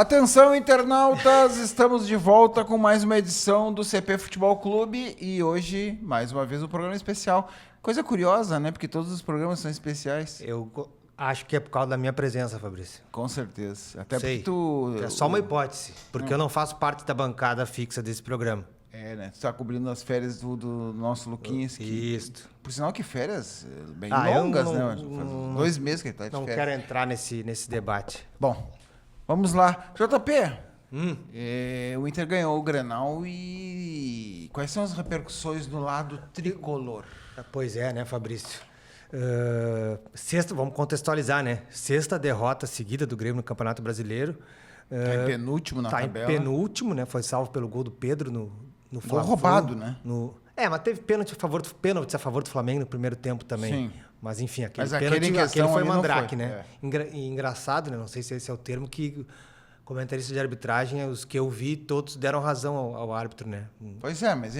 Atenção, internautas, estamos de volta com mais uma edição do CP Futebol Clube e hoje, mais uma vez, um programa especial. Coisa curiosa, né? Porque todos os programas são especiais. Eu acho que é por causa da minha presença, Fabrício. Com certeza. Até Sei. porque tu... É só uma hipótese, porque eu não faço parte da bancada fixa desse programa. É, né? Tu tá cobrindo as férias do nosso Luquinhas. Isso. Por sinal que férias bem eu longas, não- né? Faz 2 meses que ele tá de Não férias. quero entrar nesse debate. Bom, vamos lá. JP, o Inter ganhou o Grenal e quais são as repercussões do lado tricolor? Pois é, né, Fabrício? Sexta, vamos contextualizar, né? Sexta derrota seguida do Grêmio no Campeonato Brasileiro. Tá em penúltimo na Tá tabela. em penúltimo, né? Foi salvo pelo gol do Pedro no Gol Fla-Flu. roubado, né? Mas teve pênalti a favor do Flamengo no primeiro tempo também. Sim. Mas enfim, Mas aquele em aquele questão foi ali não mandrake, foi, né? Engraçado, né? Não sei se esse é o termo que comentaristas de arbitragem, os que eu vi, todos deram razão ao árbitro, né? Pois é, mas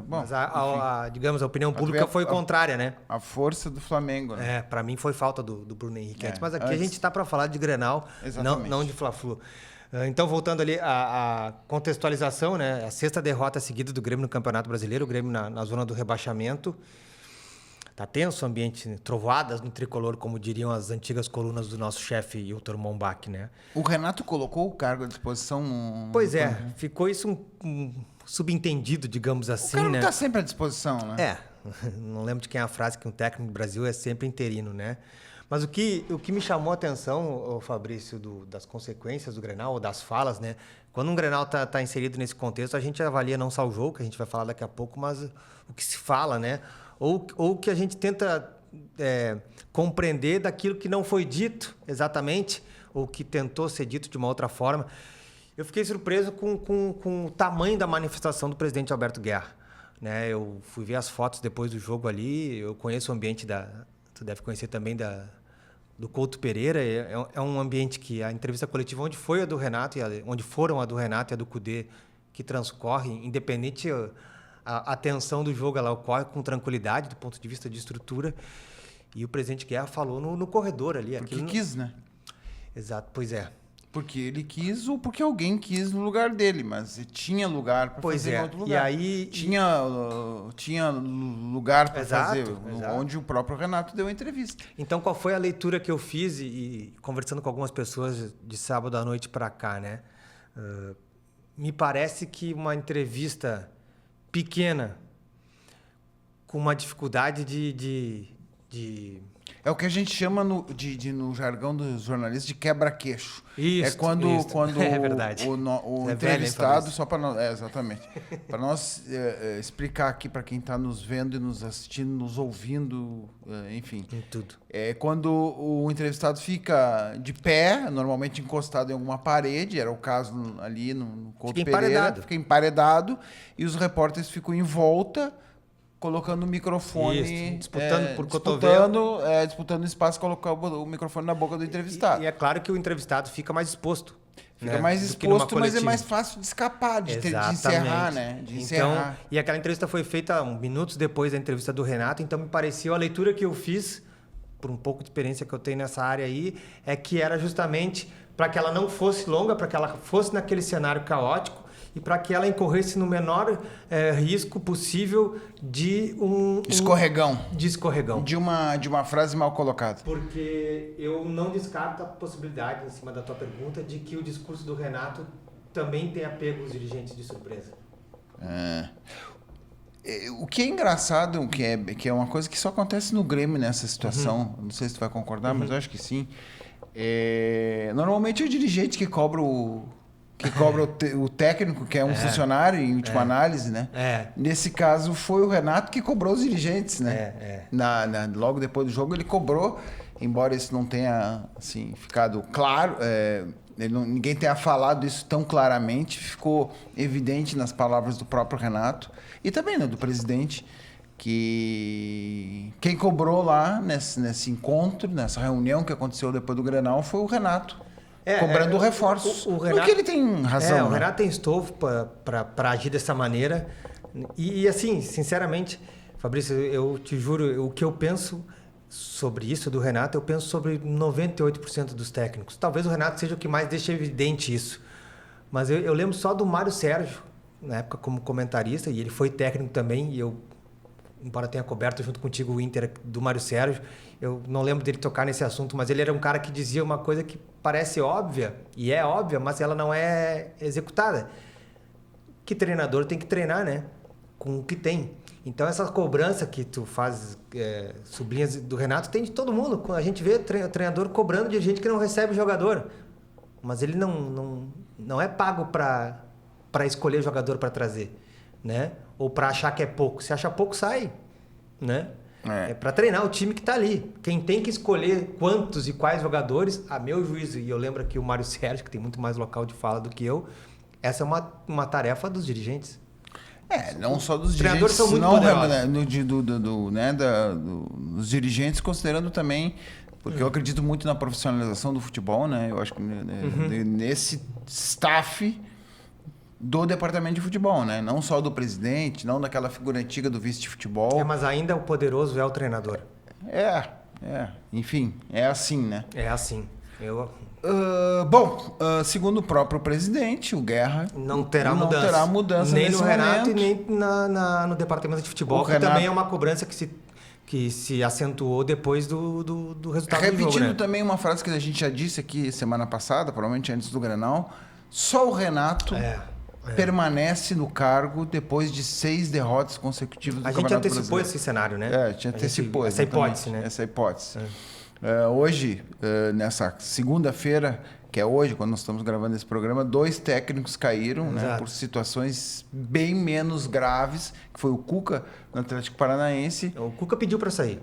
bom, Mas digamos, a opinião pública foi contrária, né? a força do Flamengo, né? Pra mim foi falta do Bruno Henrique antes. Mas aqui antes. a gente tá para falar de Grenal, Exatamente. não de Fla-Flu. Então, voltando ali à contextualização, né? A sexta derrota seguida do Grêmio no Campeonato Brasileiro, o Grêmio na zona do rebaixamento. Tá tenso o ambiente, né? Trovoadas no tricolor, como diriam as antigas colunas do nosso chefe Hilton Mombach, né? O Renato colocou o cargo à disposição Pois é, ficou isso um subentendido, digamos O assim, cara não né? tá sempre à disposição, né? Não lembro de quem é a frase que um técnico do Brasil é sempre interino, né? Mas o que me chamou a atenção, Fabrício, das consequências do Grenal, ou das falas, né? Quando um Grenal tá inserido nesse contexto, a gente avalia não só o jogo, que a gente vai falar daqui a pouco, mas o que se fala, né? Ou que a gente tenta compreender daquilo que não foi dito exatamente, ou que tentou ser dito de uma outra forma. Eu fiquei surpreso com o tamanho da manifestação do presidente Alberto Guerra, né? Eu fui ver as fotos depois do jogo ali, eu conheço o ambiente tu deve conhecer também do Couto Pereira, é um ambiente que a entrevista coletiva onde foi a do Renato, onde foram a do Renato e a do Cudê, que transcorre, independente a tensão do jogo, ela ocorre com tranquilidade do ponto de vista de estrutura, e o presidente Guerra falou no corredor ali. Porque quis, né? Exato, pois é. Porque ele quis ou porque alguém quis no lugar dele, mas tinha lugar para fazer em outro lugar. E aí... Tinha lugar para fazer, Exato. onde o próprio Renato deu a entrevista. Então, qual foi a leitura que eu fiz e conversando com algumas pessoas de sábado à noite para cá, né? Me parece que uma entrevista pequena, com uma dificuldade de É o que a gente chama no jargão dos jornalistas de quebra-queixo. Isso, é quando é verdade. o É entrevistado, velho, só para nós, exatamente, para nós explicar aqui para quem está nos vendo e nos assistindo, nos ouvindo, enfim. em tudo. É quando o entrevistado fica de pé, normalmente encostado em alguma parede, era o caso ali no Couto Pereira, fica emparedado, e os repórteres ficam em volta, colocando o microfone... Disputando por cotovelo. Disputando espaço, colocar o microfone na boca do entrevistado. E é claro que o entrevistado fica mais exposto. Fica mais exposto, mas é mais fácil de escapar, de encerrar, né? Então, e aquela entrevista foi feita minutos depois da entrevista do Renato, então me pareceu, a leitura que eu fiz, por um pouco de experiência que eu tenho nessa área aí, é que era justamente para que ela não fosse longa, para que ela fosse naquele cenário caótico, e para que ela incorresse no menor risco possível de escorregão. De escorregão. De uma frase mal colocada. Porque eu não descarto a possibilidade, em cima da tua pergunta, de que o discurso do Renato também tenha pego os dirigentes de surpresa. O que é engraçado, que é uma coisa que só acontece no Grêmio nessa situação, não sei se tu vai concordar, mas eu acho que sim. Normalmente é o dirigente que cobra o técnico, que é um funcionário, em última análise, né? Nesse caso, foi o Renato que cobrou os dirigentes, né? Logo depois do jogo, ele cobrou, embora isso não tenha assim, ficado claro, ninguém tenha falado isso tão claramente, ficou evidente nas palavras do próprio Renato e também, né, do presidente, que quem cobrou lá nesse encontro, nessa reunião que aconteceu depois do Grenal, foi o Renato. Cobrando reforços. O Renato, porque ele tem razão. O Renato tem estofo para agir dessa maneira. E assim, sinceramente, Fabrício, eu te juro, o que eu penso sobre isso do Renato, eu penso sobre 98% dos técnicos. Talvez o Renato seja o que mais deixa evidente isso. Mas eu lembro só do Mário Sérgio, na época como comentarista, e ele foi técnico também, e eu, embora tenha coberto junto contigo o Inter do Mário Sérgio, eu não lembro dele tocar nesse assunto, mas ele era um cara que dizia uma coisa que parece óbvia, e é óbvia, mas ela não é executada. Que treinador tem que treinar, né? Com o que tem. Então, essa cobrança que tu faz, sublinhas do Renato, tem de todo mundo. A gente vê treinador cobrando de gente que não recebe jogador. Mas ele não é pago para escolher jogador para trazer, né? Ou para achar que é pouco. Se acha pouco, sai, né? É para treinar o time que está ali. Quem tem que escolher quantos e quais jogadores, a meu juízo, e eu lembro aqui o Mário Sérgio, que tem muito mais local de fala do que eu, essa é uma tarefa dos dirigentes. Não só dos dirigentes, são muito dos dirigentes, considerando também, porque eu acredito muito na profissionalização do futebol, né? Eu acho que nesse staff do departamento de futebol, né? Não só do presidente, não daquela figura antiga do vice de futebol. Mas ainda o poderoso é o treinador. Enfim, é assim, né? É assim. Segundo o próprio presidente, o Guerra não terá mudança nem no Renato e nem no departamento de futebol, que também é uma cobrança que se acentuou depois do resultado do jogo. Repetindo também uma frase que a gente já disse aqui semana passada, provavelmente antes do Grenal, só o Renato permanece no cargo depois de 6 derrotas consecutivas do Campeonato Brasileiro. A gente antecipou esse cenário, né? A gente antecipou essa hipótese, né? Essa hipótese. Hoje, nessa segunda-feira, que é hoje, quando nós estamos gravando esse programa, 2 técnicos caíram, né, por situações bem menos graves, que foi o Cuca no Atlético Paranaense. O Cuca pediu para sair.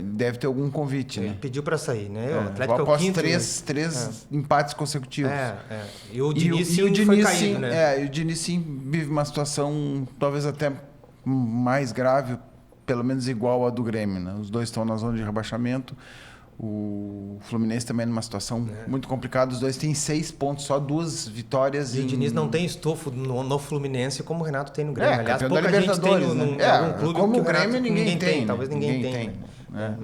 Deve ter algum convite, ele né? Pediu para sair, né? O Atlético após é o quinto, três empates consecutivos. E o Diniz foi caído, né? E o Diniz sim vive uma situação talvez até mais grave, pelo menos igual à do Grêmio, né? Os dois estão na zona de rebaixamento. O Fluminense também numa situação muito complicada. Os dois têm 6 pontos, só 2 vitórias. E o Diniz não tem estofo no Fluminense como o Renato tem no Grêmio. Aliás, pouca gente tem algum clube como o Grêmio ninguém tem. Talvez ninguém tenha.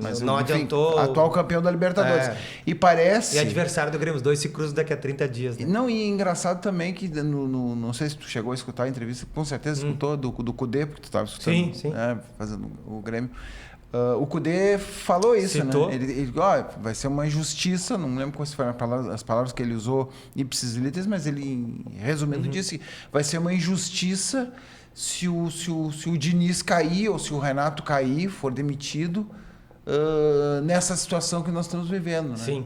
Mas não adiantou. Atual campeão da Libertadores. E parece. E adversário do Grêmio, os dois se cruzam daqui a 30 dias. Né? Não, e engraçado também que não sei se tu chegou a escutar a entrevista, com certeza escutou do Cudê, porque tu estava escutando. Sim. Fazendo o Grêmio. O Cudê falou isso, citou, né? Ele vai ser uma injustiça, não lembro quais foram as palavras que ele usou ipsis literis, mas ele, resumindo, disse que vai ser uma injustiça se o Diniz cair ou se o Renato cair, for demitido, nessa situação que nós estamos vivendo, né? Sim.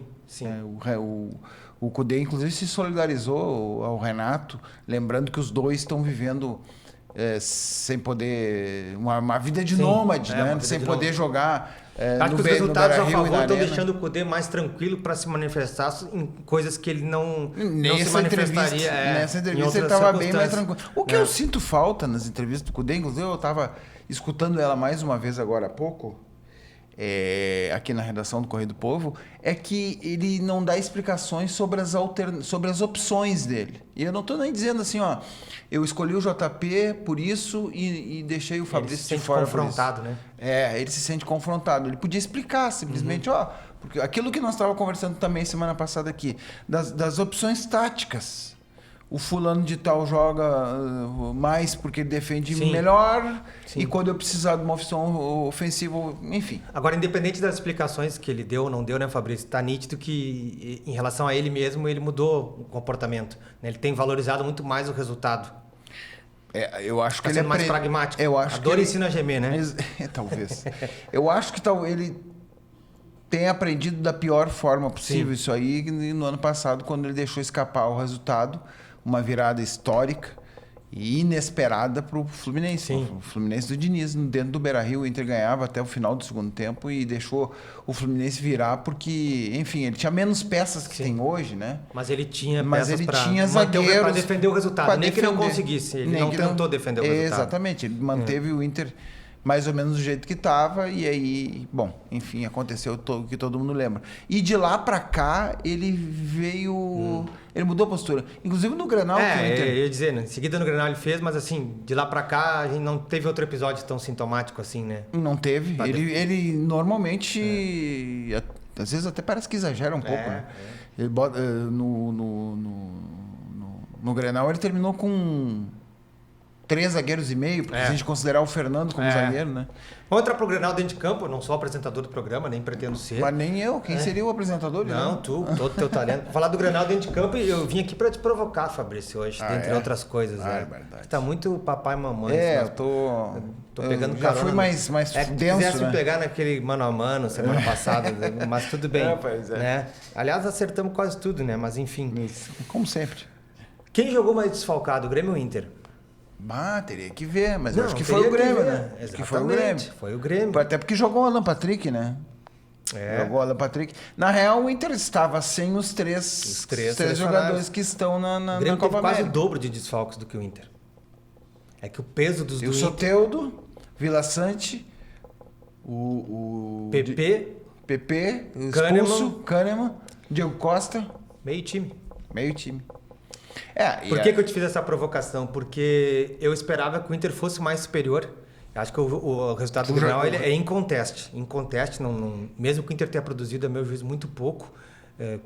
O Cudê, inclusive, se solidarizou ao Renato, lembrando que os dois estão vivendo sem poder... Uma vida de nômade, né? Sem poder jogar acho que os resultados a favor estão deixando o Cudê mais tranquilo para se manifestar em coisas que ele não se manifestaria. Nessa entrevista ele estava bem mais tranquilo. O que eu sinto falta nas entrevistas do Cudê, inclusive eu estava escutando ela mais uma vez agora há pouco, aqui na redação do Correio do Povo, é que ele não dá explicações sobre as opções dele. E eu não estou nem dizendo assim, eu escolhi o JP por isso e deixei o Fabrício de fora. Ele se sente confrontado, né? Ele se sente confrontado. Ele podia explicar simplesmente, porque aquilo que nós estávamos conversando também semana passada aqui, das opções táticas. O fulano de tal joga mais porque ele defende melhor. Sim. E quando eu precisar de uma opção ofensiva, enfim. Agora, independente das explicações que ele deu ou não deu, né, Fabrício? Está nítido que, em relação a ele mesmo, ele mudou o comportamento. Né? Ele tem valorizado muito mais o resultado. Eu acho que ele é mais pragmático. A dor ensina a gemer, né? Talvez. Eu acho que ele tem aprendido da pior forma possível. Isso aí no ano passado, quando ele deixou escapar o resultado. Uma virada histórica e inesperada para o Fluminense. O Fluminense do Diniz, dentro do Beira-Rio, o Inter ganhava até o final do segundo tempo e deixou o Fluminense virar porque, enfim, ele tinha menos peças que tem hoje, né? Mas ele tinha peças para defender o resultado. Nem que não conseguisse, ele não tentou defender o resultado. Exatamente, ele manteve o Inter mais ou menos do jeito que estava, e aí, bom, enfim, aconteceu o que todo mundo lembra. E de lá para cá, ele veio... Ele mudou a postura. Inclusive no Grenal... eu ia dizer, em seguida no Grenal ele fez, mas assim, de lá para cá, a gente não teve outro episódio tão sintomático assim, né? Não teve. Ele normalmente... Às vezes até parece que exagera um pouco, né? Ele bota, no Grenal ele terminou com 3 zagueiros e meio, porque se a gente considerar o Fernando como zagueiro, né? Vamos entrar pro Grenal dentro de campo, eu não sou apresentador do programa, nem pretendo ser. Mas nem eu, quem seria o apresentador? Não, tu, todo teu talento. Vou falar do Grenal dentro de campo e eu vim aqui para te provocar, Fabrício, hoje, dentre outras coisas. Verdade. Tá muito papai e mamãe. Eu tô pegando já carona. Já fui mais denso, quisesse né? me pegar naquele mano a mano semana passada, mas tudo bem. Né? Aliás, acertamos quase tudo, né? Mas enfim. Isso, como sempre. Quem jogou mais desfalcado, o Grêmio ou o Inter? Teria que ver, mas eu acho que foi o Grêmio, né? Exatamente, que foi o Grêmio. Foi o Grêmio. Até porque jogou o Alan Patrick, né? Jogou o Alan Patrick. Na real, o Inter estava sem os três jogadores que estão na o Grêmio Copa teve quase América. o dobro de desfalques do que o Inter. É que o peso dos E o Soteldo, Vila Sante, o PP, expulso, Kahneman, Diego Costa. Meio time. Por que eu te fiz essa provocação? Porque eu esperava que o Inter fosse mais superior. Eu acho que o resultado do Grenal é inconteste. Inconteste, mesmo que o Inter tenha produzido, a meu juízo, muito pouco.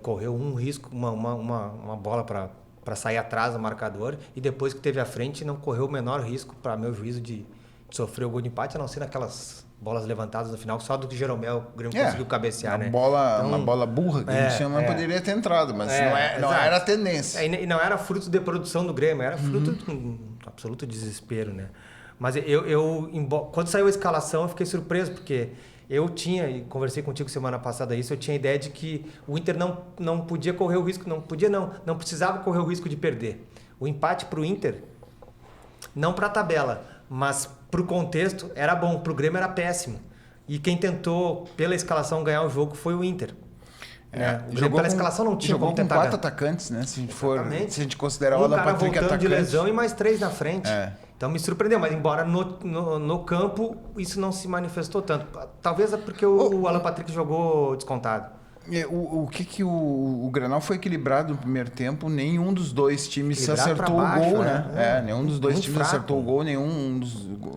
Correu um risco, uma bola para sair atrás do marcador. E depois que teve à frente, não correu o menor risco, para meu juízo, de sofrer o gol de empate, a não ser naquelas bolas levantadas no final, só do que Jeromel o Grêmio conseguiu cabecear, né? Uma bola burra, que a gente chama, poderia ter entrado, mas não era a tendência. E não era fruto de produção do Grêmio, era fruto de um absoluto desespero, né? Mas quando saiu a escalação, eu fiquei surpreso, porque eu tinha, e conversei contigo semana passada isso, eu tinha a ideia de que o Inter não podia correr o risco, não precisava correr o risco de perder. O empate para o Inter, não para a tabela, mas para o contexto era bom, para o Grêmio era péssimo. E quem tentou, pela escalação, ganhar o jogo foi o Inter. O Grêmio, pela escalação, não tinha como tentar. Jogou com 4 atacantes, né? Se a gente considerar o Alan Patrick atacante. De lesão e mais 3 na frente. Então me surpreendeu, mas embora no campo isso não se manifestou tanto. Talvez é porque o Alan Patrick jogou descontado. O Grenal foi equilibrado no primeiro tempo, nenhum dos dois times acertou o gol, né? Nenhum dos dois times acertou o gol,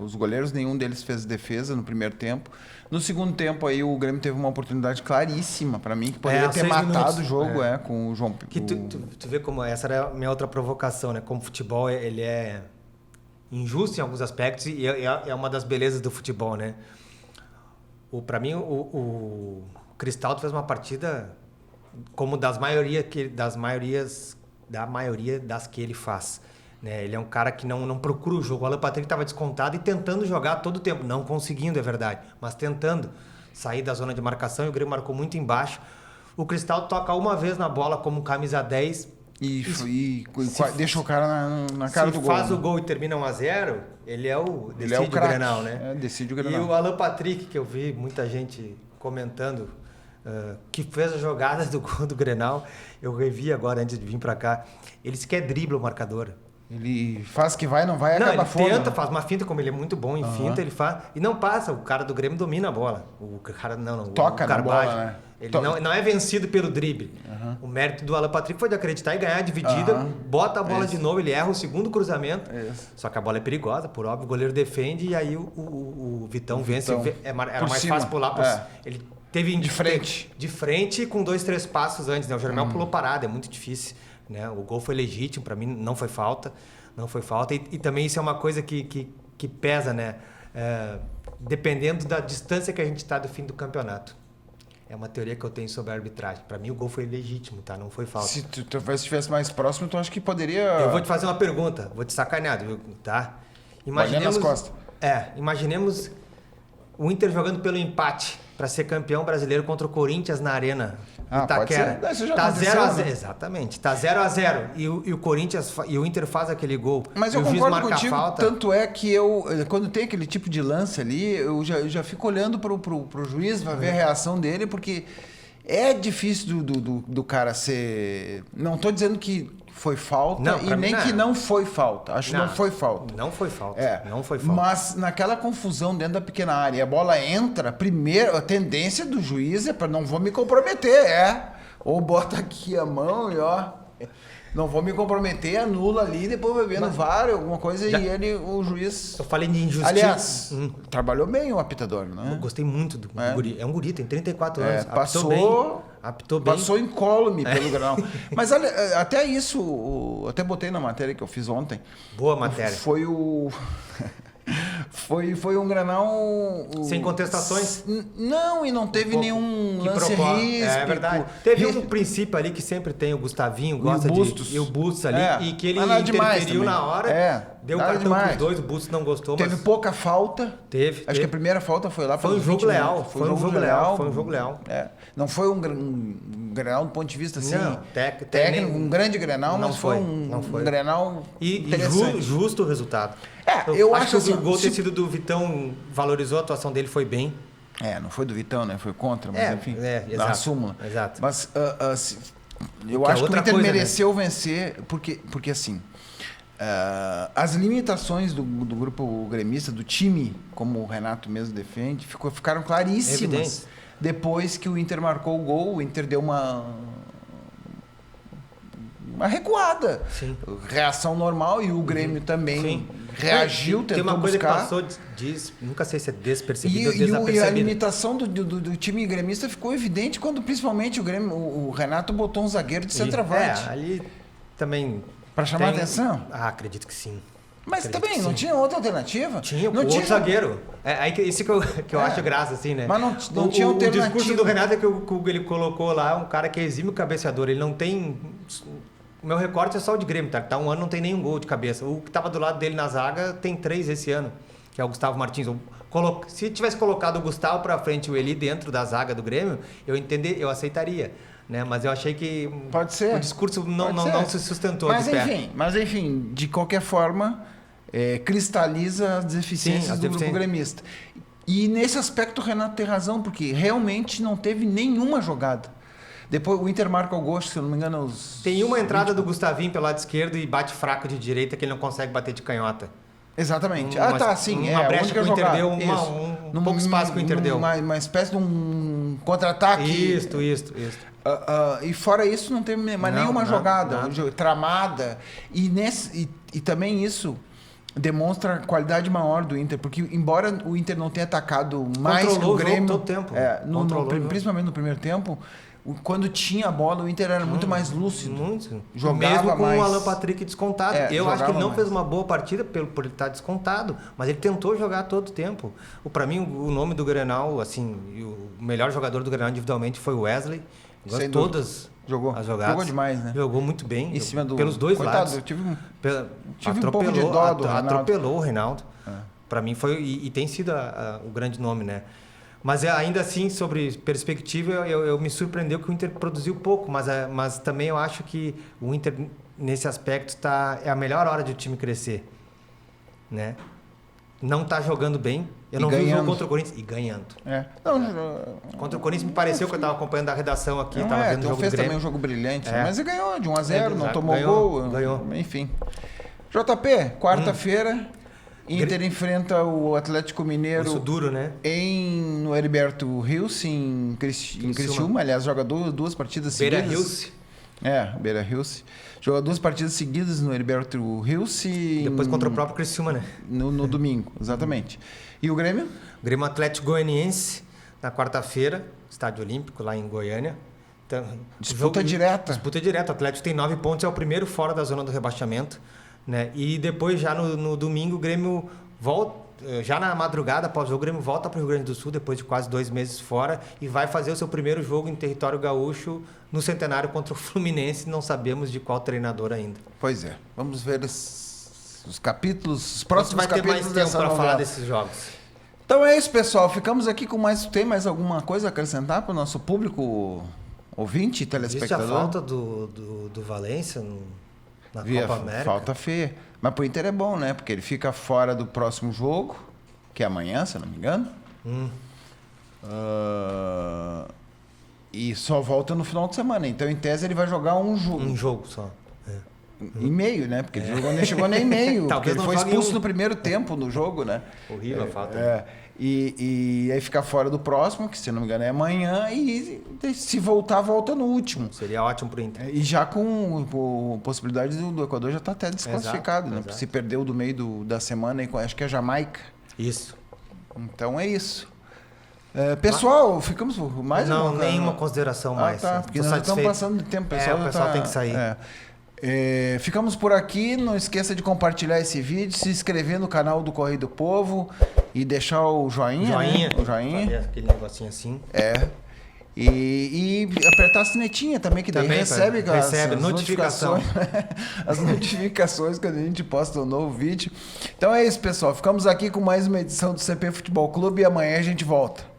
os goleiros, nenhum deles fez defesa no primeiro tempo. No segundo tempo aí o Grêmio teve uma oportunidade claríssima para mim, que poderia ter matado o jogo, com o João... Que tu vê como essa era a minha outra provocação, né? Como o futebol ele é injusto em alguns aspectos e é uma das belezas do futebol, né? Para mim o Cristaldo fez uma partida como da maioria das que ele faz, né? Ele é um cara que não procura o jogo. O Alan Patrick estava descontado e tentando jogar todo o tempo, não conseguindo, é verdade, mas tentando sair da zona de marcação, e o Grêmio marcou muito embaixo. O Cristaldo toca uma vez na bola como camisa 10 e deixa o cara na cara do gol. Se faz o gol e termina 1-0, ele é o decide o Grenal, né? Decide o Grenal. E o Alan Patrick, que eu vi muita gente comentando, que fez a jogada do gol do Grenal, eu revi agora antes de vir para cá, ele sequer dribla o marcador. Ele faz que vai, não vai, acaba fora. Ele tenta, faz uma finta, como ele é muito bom em finta, ele faz e não passa. O cara do Grêmio domina a bola. O cara toca na bola, né? Ele não é vencido pelo drible. O mérito do Alan Patrick foi de acreditar e ganhar a dividida, bota a bola de novo, ele erra o segundo cruzamento. Só que a bola é perigosa, por óbvio, o goleiro defende e aí o Vitão vence. Era mais fácil pular. Ele teve de frente com 2-3 passos antes, né? O Jeromel pulou parado, é muito difícil, né? O gol foi legítimo, para mim não foi falta. E também isso é uma coisa que pesa, né? Dependendo da distância que a gente está do fim do campeonato. É uma teoria que eu tenho sobre a arbitragem. Para mim o gol foi legítimo, tá? Não foi falta. Se tu talvez estivesse mais próximo, tu acha que poderia... Eu vou te fazer uma pergunta, vou te sacanear, tá? Imaginemos o Inter jogando pelo empate para ser campeão brasileiro contra o Corinthians na Arena Itaquera. Isso já tá aconteceu, 0-0, né? Exatamente. Tá 0-0 e o Corinthians e o Inter faz aquele gol. Mas eu concordo contigo, tanto é que quando tem aquele tipo de lance ali, eu já fico olhando pro juiz para ver a reação dele, porque é difícil do cara ser... Não tô dizendo que foi falta e nem que não foi falta. Acho que não foi falta. Não foi falta. Não foi falta. Mas naquela confusão dentro da pequena área, a bola entra, primeiro, a tendência do juiz é para não vou me comprometer, Ou bota aqui a mão e não vou me comprometer, anula ali, depois vai ver no VAR, alguma coisa, e o juiz... Eu falei de injustiça. Aliás, trabalhou bem o apitador, né? Eu gostei muito do guri. É um guri, tem 34 anos. Apitou bem. Passou incólume pelo Grenal. Mas olha, até isso, até botei na matéria que eu fiz ontem. Boa matéria. Foi um Grenal... Sem contestações? Não, e não teve nenhum lance ríspido. É verdade. Teve um princípio ali que sempre tem, o Gustavinho gosta e o Bustos ali, e que ele interferiu na hora, deu cartão pros dois, o Bustos não gostou. Teve pouca falta. Acho que a primeira falta foi lá. Foi um jogo leal. Foi um jogo leal. Não foi um Grenal do ponto de vista assim, não, técnico, um grande Grenal, mas foi um Grenal interessante. E justo o resultado. Eu acho que o gol ter sido do Vitão valorizou a atuação dele, foi bem. Não foi do Vitão, né? Foi contra, mas enfim, da súmula. Exato. Mas eu acho que o Inter mereceu vencer, porque assim, as limitações do grupo gremista, do time, como o Renato mesmo defende, ficaram claríssimas. Evidente. Depois que o Inter marcou o gol, o Inter deu uma recuada. Sim. Reação normal, e o Grêmio também reagiu, tentou buscar. Tem uma coisa que passou, nunca sei se é despercebido ou desapercebido. E a limitação do time gremista ficou evidente quando principalmente o Renato botou um zagueiro de centroavante. Ali também... Para chamar a atenção? Acredito que sim. Mas também, não tinha outra alternativa? Tinha, outro zagueiro. Isso que eu acho graça, assim, né? Mas não tinha alternativa. O discurso do Renato é que ele colocou lá um cara que é exímio cabeceador. Ele não tem... O meu recorte é só o de Grêmio, tá? Tá um ano, não tem nenhum gol de cabeça. O que estava do lado dele na zaga tem 3 esse ano, que é o Gustavo Martins. Se tivesse colocado o Gustavo para frente e o Eli dentro da zaga do Grêmio, eu aceitaria. Né? Mas eu achei que o discurso não se sustentou. Mas enfim, de qualquer forma, cristaliza as deficiências do grupo gremista. E nesse aspecto o Renato tem razão, porque realmente não teve nenhuma jogada. Depois o Inter marca o gol, se eu não me engano... Tem uma entrada do Gustavinho pelo lado esquerdo e bate fraco de direita que ele não consegue bater de canhota. Exatamente. Sim. Uma brecha que o Inter deu, um pouco espaço que o Inter deu. Uma espécie de um contra-ataque. Isso. E fora isso, não teve mais nenhuma jogada tramada. E também isso demonstra a qualidade maior do Inter, porque embora o Inter não tenha atacado mais que o Grêmio... todo o tempo. Principalmente no primeiro tempo... Quando tinha a bola, o Inter era muito mais lúcido. Muito. Jogava mesmo com mais. o Alan Patrick descontado. Eu acho que ele não fez uma boa partida por ele estar descontado, mas ele tentou jogar todo o tempo. Para mim, o nome do Grenal, assim, o melhor jogador do Grenal individualmente foi o Wesley. Todas as jogadas. Jogou demais, né? Jogou muito bem. Em cima pelos dois lados. Eu tive um pouco de dó do Reinaldo. Atropelou o Reinaldo. Para mim foi... E tem sido o grande nome, né? Mas ainda assim, sobre perspectiva, eu me surpreendeu que o Inter produziu pouco, mas também eu acho que o Inter, nesse aspecto, é a melhor hora de o time crescer. Né? Não está jogando bem. Eu não vi o jogo contra o Corinthians. E ganhando. Contra o Corinthians me pareceu que eu estava acompanhando a redação aqui, estava vendo o jogo do Grêmio. Fez também um jogo brilhante, mas ele ganhou de 1-0, não tomou gol. Ganhou. Enfim. JP, quarta-feira... Inter enfrenta o Atlético Mineiro. Isso duro, né? No Heriberto Rios, em Criciúma. Aliás, joga duas partidas seguidas. Beira Rios. Beira Rios. Joga 2 partidas seguidas no Heriberto Rios. Depois contra o próprio Criciúma, né? No domingo, exatamente. E o Grêmio? Grêmio Atlético Goianiense, na quarta-feira, Estádio Olímpico, lá em Goiânia. Então, disputa direta. O Atlético tem 9 pontos, é o primeiro fora da zona do rebaixamento. Né? E depois, já no domingo, o Grêmio volta, já na madrugada, após o jogo, o Grêmio volta para o Rio Grande do Sul, depois de quase 2 meses fora, e vai fazer o seu primeiro jogo em território gaúcho no Centenário contra o Fluminense. Não sabemos de qual treinador ainda. Pois é. Vamos ver os capítulos, os próximos capítulos. Vai ter mais tempo para falar desses jogos. Então é isso, pessoal. Ficamos aqui com mais... Tem mais alguma coisa a acrescentar para o nosso público ouvinte e telespectador? Existe a falta do Valência na Copa América. Falta feia. Mas pro Inter é bom, né? Porque ele fica fora do próximo jogo, que é amanhã, se eu não me engano. E só volta no final de semana. Então, em tese, ele vai jogar um jogo. Um jogo só. e meio, né? Porque ele nem chegou nem meio. Porque ele foi expulso no primeiro tempo no jogo, né? Horrível a falta. E aí ficar fora do próximo, que se não me engano é amanhã, e se voltar, volta no último. Seria ótimo pro Inter. E já com possibilidade do Equador já tá até desclassificado, né? Exato. Se perdeu do meio da semana, acho que é a Jamaica. Isso. Então é isso. Pessoal, ficamos mais Não, nenhuma consideração mais. Tá, porque nós estamos passando de tempo, pessoal. O pessoal tem que sair. Ficamos por aqui. Não esqueça de compartilhar esse vídeo, se inscrever no canal do Correio do Povo e deixar o joinha. O joinha. Fazer aquele negocinho assim. E apertar a sinetinha também, que daí recebe as notificações. As notificações quando a gente posta um novo vídeo. Então é isso, pessoal. Ficamos aqui com mais uma edição do CP Futebol Clube e amanhã a gente volta.